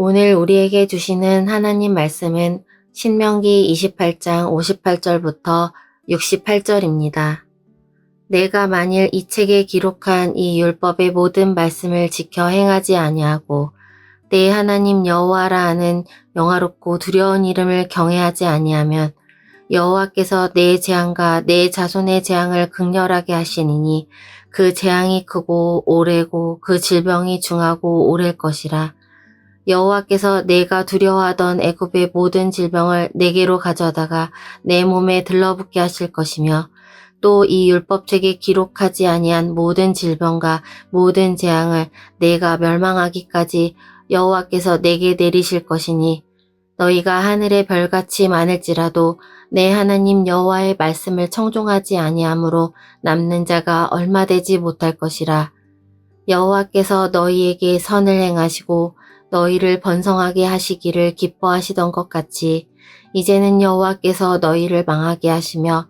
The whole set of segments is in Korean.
오늘 우리에게 주시는 하나님 말씀은 신명기 28장 58절부터 68절입니다. 내가 만일 이 책에 기록한 이 율법의 모든 말씀을 지켜 행하지 아니하고 내 하나님 여호와라 하는 영화롭고 두려운 이름을 경외하지 아니하면 여호와께서 내 재앙과 내 자손의 재앙을 극렬하게 하시니니 그 재앙이 크고 오래고 그 질병이 중하고 오랠 것이라. 여호와께서 내가 두려워하던 애굽의 모든 질병을 내게로 가져다가 내 몸에 들러붙게 하실 것이며 또 이 율법책에 기록하지 아니한 모든 질병과 모든 재앙을 내가 멸망하기까지 여호와께서 내게 내리실 것이니 너희가 하늘의 별같이 많을지라도 내 하나님 여호와의 말씀을 청종하지 아니하므로 남는 자가 얼마 되지 못할 것이라. 여호와께서 너희에게 선을 행하시고 너희를 번성하게 하시기를 기뻐하시던 것 같이 이제는 여호와께서 너희를 망하게 하시며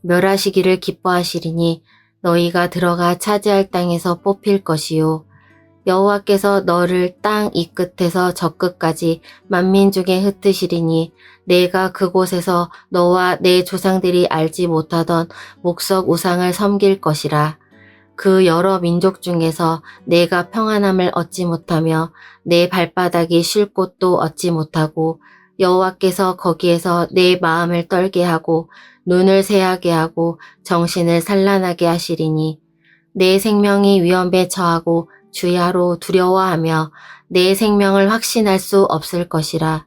멸하시기를 기뻐하시리니 너희가 들어가 차지할 땅에서 뽑힐 것이요. 여호와께서 너를 땅 이 끝에서 저 끝까지 만민 중에 흩으시리니 내가 그곳에서 너와 내 조상들이 알지 못하던 목석 우상을 섬길 것이라. 그 여러 민족 중에서 내가 평안함을 얻지 못하며 내 발바닥이 쉴 곳도 얻지 못하고 여호와께서 거기에서 내 마음을 떨게 하고 눈을 새하게 하고 정신을 산란하게 하시리니 내 생명이 위험에 처하고 주야로 두려워하며 내 생명을 확신할 수 없을 것이라.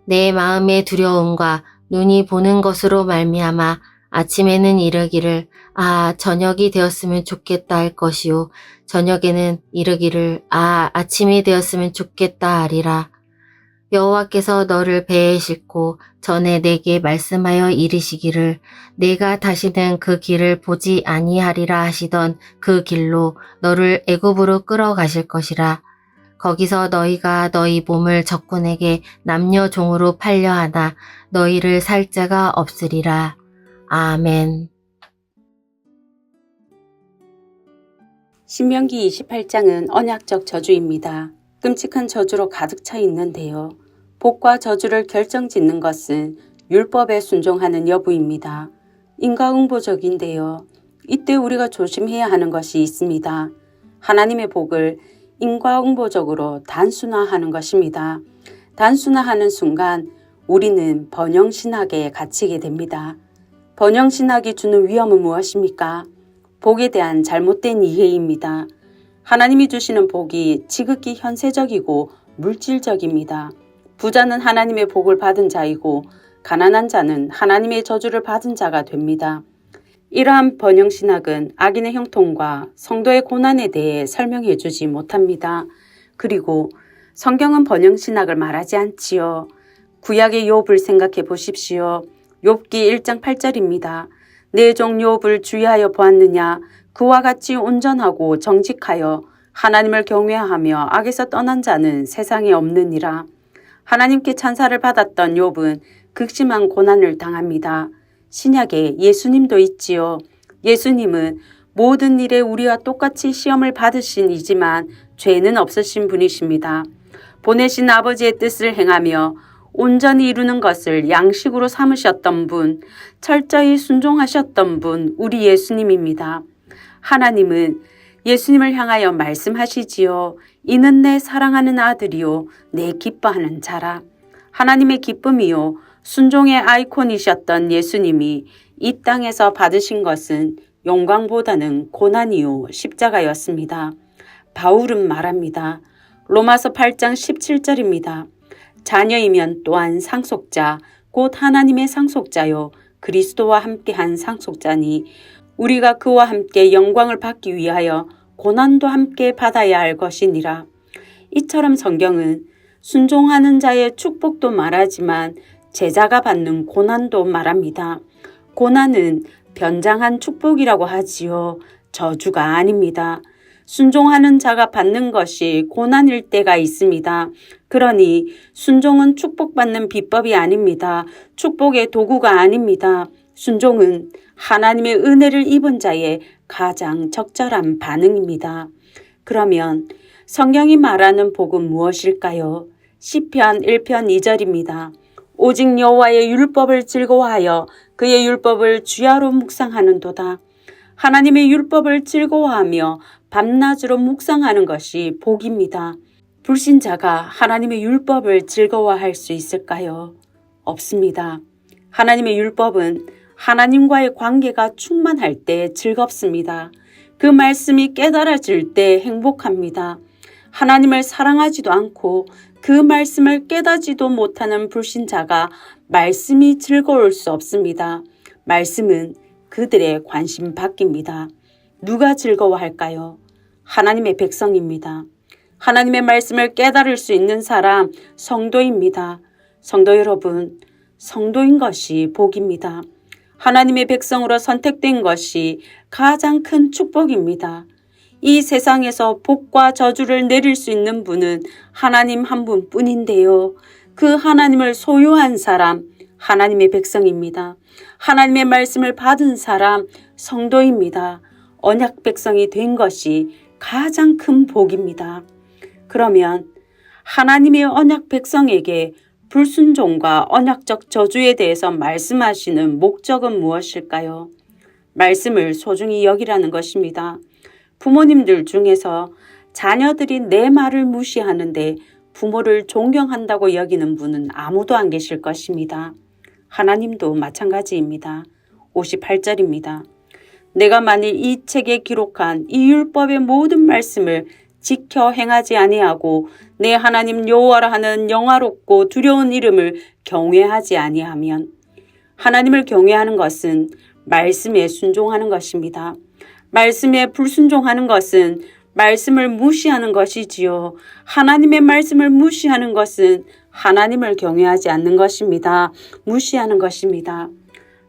내 마음의 두려움과 눈이 보는 것으로 말미암아 아침에는 이르기를 저녁이 되었으면 좋겠다 할 것이요 저녁에는 이르기를 아침이 되었으면 좋겠다 하리라. 여호와께서 너를 배에 싣고 전에 내게 말씀하여 이르시기를 내가 다시는 그 길을 보지 아니하리라 하시던 그 길로 너를 애굽으로 끌어가실 것이라. 거기서 너희가 너희 몸을 적군에게 남녀 종으로 팔려 하나 너희를 살 자가 없으리라. 아멘. 신명기 28장은 언약적 저주입니다. 끔찍한 저주로 가득 차 있는데요. 복과 저주를 결정짓는 것은 율법에 순종하는 여부입니다. 인과응보적인데요. 이때 우리가 조심해야 하는 것이 있습니다. 하나님의 복을 인과응보적으로 단순화하는 것입니다. 단순화하는 순간 우리는 번영신학에 갇히게 됩니다. 번영신학이 주는 위험은 무엇입니까? 복에 대한 잘못된 이해입니다. 하나님이 주시는 복이 지극히 현세적이고 물질적입니다. 부자는 하나님의 복을 받은 자이고 가난한 자는 하나님의 저주를 받은 자가 됩니다. 이러한 번영신학은 악인의 형통과 성도의 고난에 대해 설명해 주지 못합니다. 그리고 성경은 번영신학을 말하지 않지요. 구약의 욥을 생각해 보십시오. 욥기 1장 8절입니다. 내 종 욥을 주의하여 보았느냐? 그와 같이 온전하고 정직하여 하나님을 경외하며 악에서 떠난 자는 세상에 없느니라. 하나님께 찬사를 받았던 욥은 극심한 고난을 당합니다. 신약에 예수님도 있지요. 예수님은 모든 일에 우리와 똑같이 시험을 받으신 이지만 죄는 없으신 분이십니다. 보내신 아버지의 뜻을 행하며 온전히 이루는 것을 양식으로 삼으셨던 분, 철저히 순종하셨던 분, 우리 예수님입니다. 하나님은 예수님을 향하여 말씀하시지요. 이는 내 사랑하는 아들이요 내 기뻐하는 자라. 하나님의 기쁨이요 순종의 아이콘이셨던 예수님이 이 땅에서 받으신 것은 영광보다는 고난이요 십자가였습니다. 바울은 말합니다. 로마서 8장 17절입니다. 자녀이면 또한 상속자, 곧 하나님의 상속자요 그리스도와 함께한 상속자니 우리가 그와 함께 영광을 받기 위하여 고난도 함께 받아야 할 것이니라. 이처럼 성경은 순종하는 자의 축복도 말하지만 제자가 받는 고난도 말합니다. 고난은 변장한 축복이라고 하지요. 저주가 아닙니다. 순종하는 자가 받는 것이 고난일 때가 있습니다. 그러니 순종은 축복받는 비법이 아닙니다. 축복의 도구가 아닙니다. 순종은 하나님의 은혜를 입은 자의 가장 적절한 반응입니다. 그러면 성경이 말하는 복은 무엇일까요? 시편 1편 2절입니다. 오직 여호와의 율법을 즐거워하여 그의 율법을 주야로 묵상하는도다. 하나님의 율법을 즐거워하며 밤낮으로 묵상하는 것이 복입니다. 불신자가 하나님의 율법을 즐거워할 수 있을까요? 없습니다. 하나님의 율법은 하나님과의 관계가 충만할 때 즐겁습니다. 그 말씀이 깨달아질 때 행복합니다. 하나님을 사랑하지도 않고 그 말씀을 깨닫지도 못하는 불신자가 말씀이 즐거울 수 없습니다. 말씀은 그들의 관심 밖입니다. 누가 즐거워할까요? 하나님의 백성입니다. 하나님의 말씀을 깨달을 수 있는 사람, 성도입니다. 성도 여러분, 성도인 것이 복입니다. 하나님의 백성으로 선택된 것이 가장 큰 축복입니다. 이 세상에서 복과 저주를 내릴 수 있는 분은 하나님 한 분뿐인데요. 그 하나님을 소유한 사람, 하나님의 백성입니다. 하나님의 말씀을 받은 사람, 성도입니다. 언약 백성이 된 것이 가장 큰 복입니다. 그러면 하나님의 언약 백성에게 불순종과 언약적 저주에 대해서 말씀하시는 목적은 무엇일까요? 말씀을 소중히 여기라는 것입니다. 부모님들 중에서 자녀들이 내 말을 무시하는데 부모를 존경한다고 여기는 분은 아무도 안 계실 것입니다. 하나님도 마찬가지입니다. 58절입니다. 내가 만일 이 책에 기록한 이 율법의 모든 말씀을 지켜 행하지 아니하고 내 하나님 여호와라 하는 영화롭고 두려운 이름을 경외하지 아니하면, 하나님을 경외하는 것은 말씀에 순종하는 것입니다. 말씀에 불순종하는 것은 말씀을 무시하는 것이지요. 하나님의 말씀을 무시하는 것은 하나님을 경외하지 않는 것입니다. 무시하는 것입니다.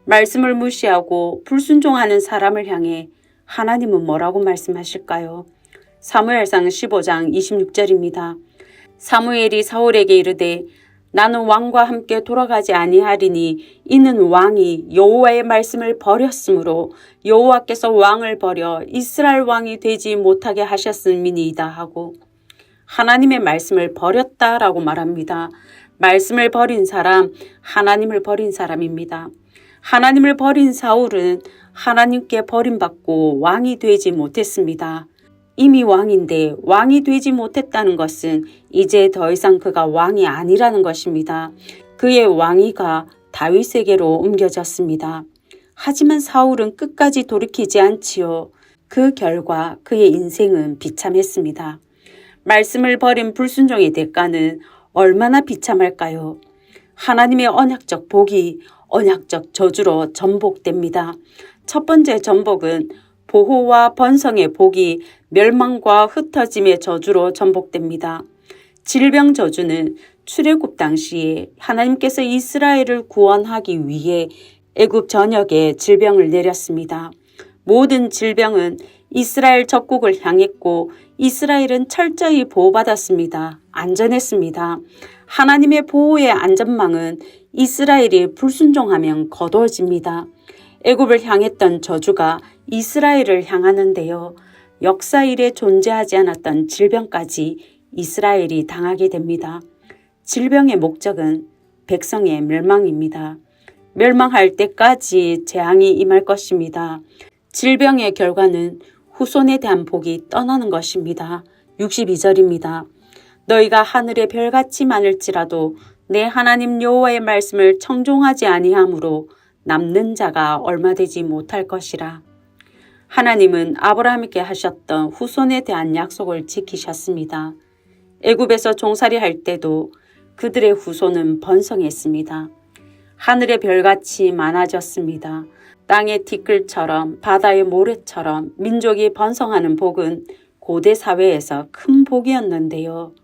말씀을 무시하고 불순종하는 사람을 향해 하나님은 뭐라고 말씀하실까요? 사무엘상 15장 26절입니다. 사무엘이 사울에게 이르되 나는 왕과 함께 돌아가지 아니하리니 이는 왕이 여호와의 말씀을 버렸으므로 여호와께서 왕을 버려 이스라엘 왕이 되지 못하게 하셨음이니이다 하고, 하나님의 말씀을 버렸다라고 말합니다. 말씀을 버린 사람, 하나님을 버린 사람입니다. 하나님을 버린 사울은 하나님께 버림받고 왕이 되지 못했습니다. 이미 왕인데 왕이 되지 못했다는 것은 이제 더 이상 그가 왕이 아니라는 것입니다. 그의 왕위가 다윗에게로 옮겨졌습니다. 하지만 사울은 끝까지 돌이키지 않지요. 그 결과 그의 인생은 비참했습니다. 말씀을 버린 불순종의 대가는 얼마나 비참할까요? 하나님의 언약적 복이 언약적 저주로 전복됩니다. 첫 번째 전복은 보호와 번성의 복이 멸망과 흩어짐의 저주로 전복됩니다. 질병 저주는 출애굽 당시에 하나님께서 이스라엘을 구원하기 위해 애굽 전역에 질병을 내렸습니다. 모든 질병은 이스라엘 적국을 향했고 이스라엘은 철저히 보호받았습니다. 안전했습니다. 하나님의 보호의 안전망은 이스라엘이 불순종하면 거두어집니다. 애굽을 향했던 저주가 이스라엘을 향하는데요. 역사 이래 존재하지 않았던 질병까지 이스라엘이 당하게 됩니다. 질병의 목적은 백성의 멸망입니다. 멸망할 때까지 재앙이 임할 것입니다. 질병의 결과는 후손에 대한 복이 떠나는 것입니다. 62절입니다. 너희가 하늘의 별같이 많을지라도 내 하나님 여호와의 말씀을 청종하지 아니하므로 남는 자가 얼마 되지 못할 것이라. 하나님은 아브라함에게 하셨던 후손에 대한 약속을 지키셨습니다. 애굽에서 종살이 할 때도 그들의 후손은 번성했습니다. 하늘의 별같이 많아졌습니다. 땅의 티끌처럼 바다의 모래처럼 민족이 번성하는 복은 고대 사회에서 큰 복이었는데요.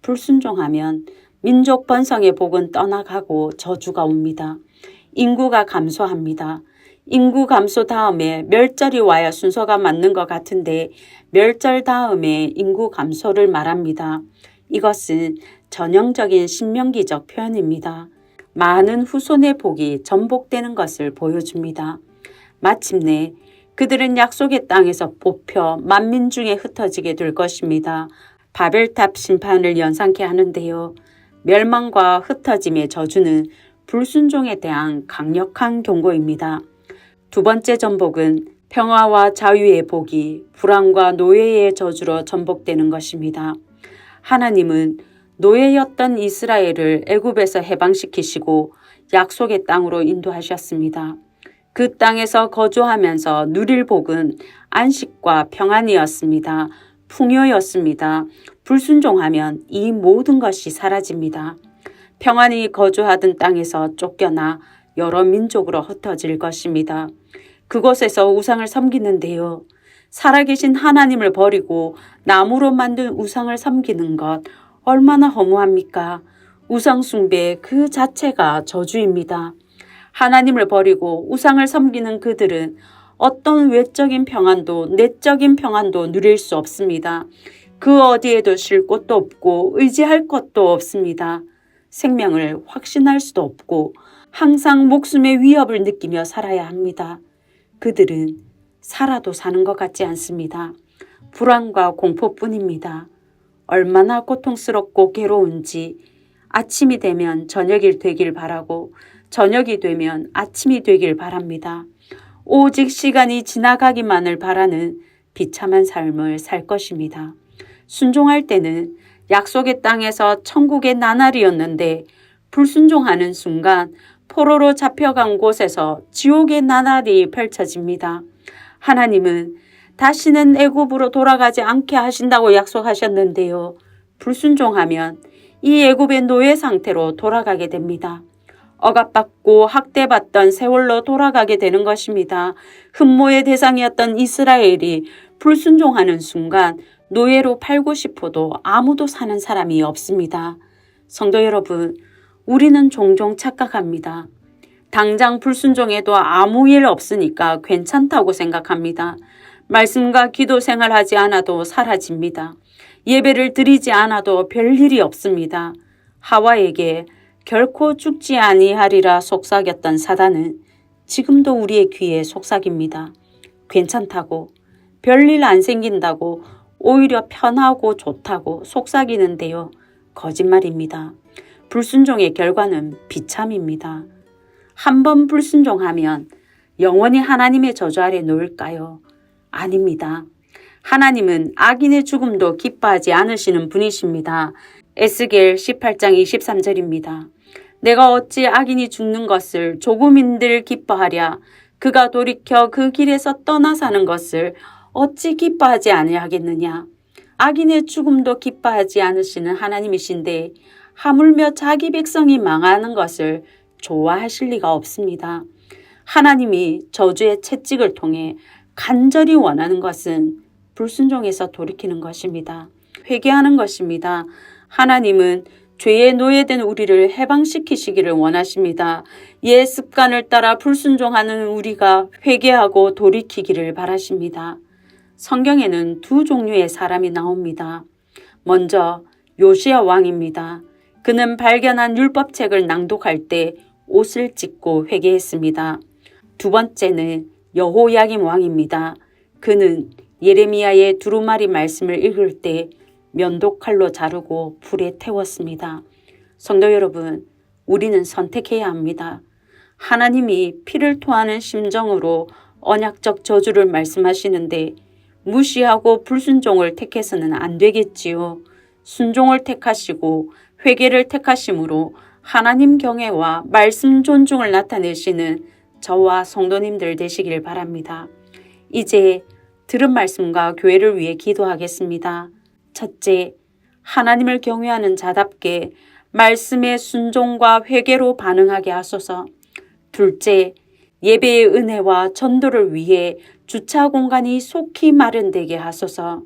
불순종하면 민족 번성의 복은 떠나가고 저주가 옵니다. 인구가 감소합니다. 인구 감소 다음에 멸절이 와야 순서가 맞는 것 같은데 멸절 다음에 인구 감소를 말합니다. 이것은 전형적인 신명기적 표현입니다. 많은 후손의 복이 전복되는 것을 보여줍니다. 마침내 그들은 약속의 땅에서 뽑혀 만민 중에 흩어지게 될 것입니다. 바벨탑 심판을 연상케 하는데요. 멸망과 흩어짐의 저주는 불순종에 대한 강력한 경고입니다. 두 번째 전복은 평화와 자유의 복이 불안과 노예의 저주로 전복되는 것입니다. 하나님은 노예였던 이스라엘을 애굽에서 해방시키시고 약속의 땅으로 인도하셨습니다. 그 땅에서 거주하면서 누릴 복은 안식과 평안이었습니다. 풍요였습니다. 불순종하면 이 모든 것이 사라집니다. 평안히 거주하던 땅에서 쫓겨나 여러 민족으로 흩어질 것입니다. 그곳에서 우상을 섬기는데요. 살아계신 하나님을 버리고 나무로 만든 우상을 섬기는 것 얼마나 허무합니까? 우상 숭배 그 자체가 저주입니다. 하나님을 버리고 우상을 섬기는 그들은 어떤 외적인 평안도 내적인 평안도 누릴 수 없습니다. 그 어디에도 쉴 곳도 없고 의지할 것도 없습니다. 생명을 확신할 수도 없고 항상 목숨의 위협을 느끼며 살아야 합니다. 그들은 살아도 사는 것 같지 않습니다. 불안과 공포뿐입니다. 얼마나 고통스럽고 괴로운지 아침이 되면 저녁이 되길 바라고 저녁이 되면 아침이 되길 바랍니다. 오직 시간이 지나가기만을 바라는 비참한 삶을 살 것입니다. 순종할 때는 약속의 땅에서 천국의 나날이었는데 불순종하는 순간 포로로 잡혀간 곳에서 지옥의 나날이 펼쳐집니다. 하나님은 다시는 애굽으로 돌아가지 않게 하신다고 약속하셨는데요. 불순종하면 이 애굽의 노예 상태로 돌아가게 됩니다. 억압받고 학대받던 세월로 돌아가게 되는 것입니다. 흠모의 대상이었던 이스라엘이 불순종하는 순간 노예로 팔고 싶어도 아무도 사는 사람이 없습니다. 성도 여러분, 우리는 종종 착각합니다. 당장 불순종해도 아무 일 없으니까 괜찮다고 생각합니다. 말씀과 기도 생활하지 않아도 사라집니다. 예배를 드리지 않아도 별일이 없습니다. 하와에게 결코 죽지 아니하리라 속삭였던 사단은 지금도 우리의 귀에 속삭입니다. 괜찮다고, 별일 안 생긴다고, 오히려 편하고 좋다고 속삭이는데요. 거짓말입니다. 불순종의 결과는 비참입니다. 한 번 불순종하면 영원히 하나님의 저주 아래 놓일까요? 아닙니다. 하나님은 악인의 죽음도 기뻐하지 않으시는 분이십니다. 에스겔 18장 23절입니다. 내가 어찌 악인이 죽는 것을 조금인들 기뻐하랴. 그가 돌이켜 그 길에서 떠나 사는 것을 어찌 기뻐하지 아니하겠느냐. 악인의 죽음도 기뻐하지 않으시는 하나님이신데 하물며 자기 백성이 망하는 것을 좋아하실 리가 없습니다. 하나님이 저주의 채찍을 통해 간절히 원하는 것은 불순종에서 돌이키는 것입니다. 회개하는 것입니다. 하나님은 죄에 노예된 우리를 해방시키시기를 원하십니다. 옛 습관을 따라 불순종하는 우리가 회개하고 돌이키기를 바라십니다. 성경에는 두 종류의 사람이 나옵니다. 먼저 요시야 왕입니다. 그는 발견한 율법책을 낭독할 때 옷을 찢고 회개했습니다. 두 번째는 여호야김 왕입니다. 그는 예레미야의 두루마리 말씀을 읽을 때 면도칼로 자르고 불에 태웠습니다. 성도 여러분, 우리는 선택해야 합니다. 하나님이 피를 토하는 심정으로 언약적 저주를 말씀하시는데 무시하고 불순종을 택해서는 안 되겠지요. 순종을 택하시고 회개를 택하심으로 하나님 경외와 말씀 존중을 나타내시는 저와 성도님들 되시길 바랍니다. 이제 들은 말씀과 교회를 위해 기도하겠습니다. 첫째, 하나님을 경외하는 자답게 말씀의 순종과 회개로 반응하게 하소서. 둘째, 예배의 은혜와 전도를 위해 주차 공간이 속히 마련되게 하소서.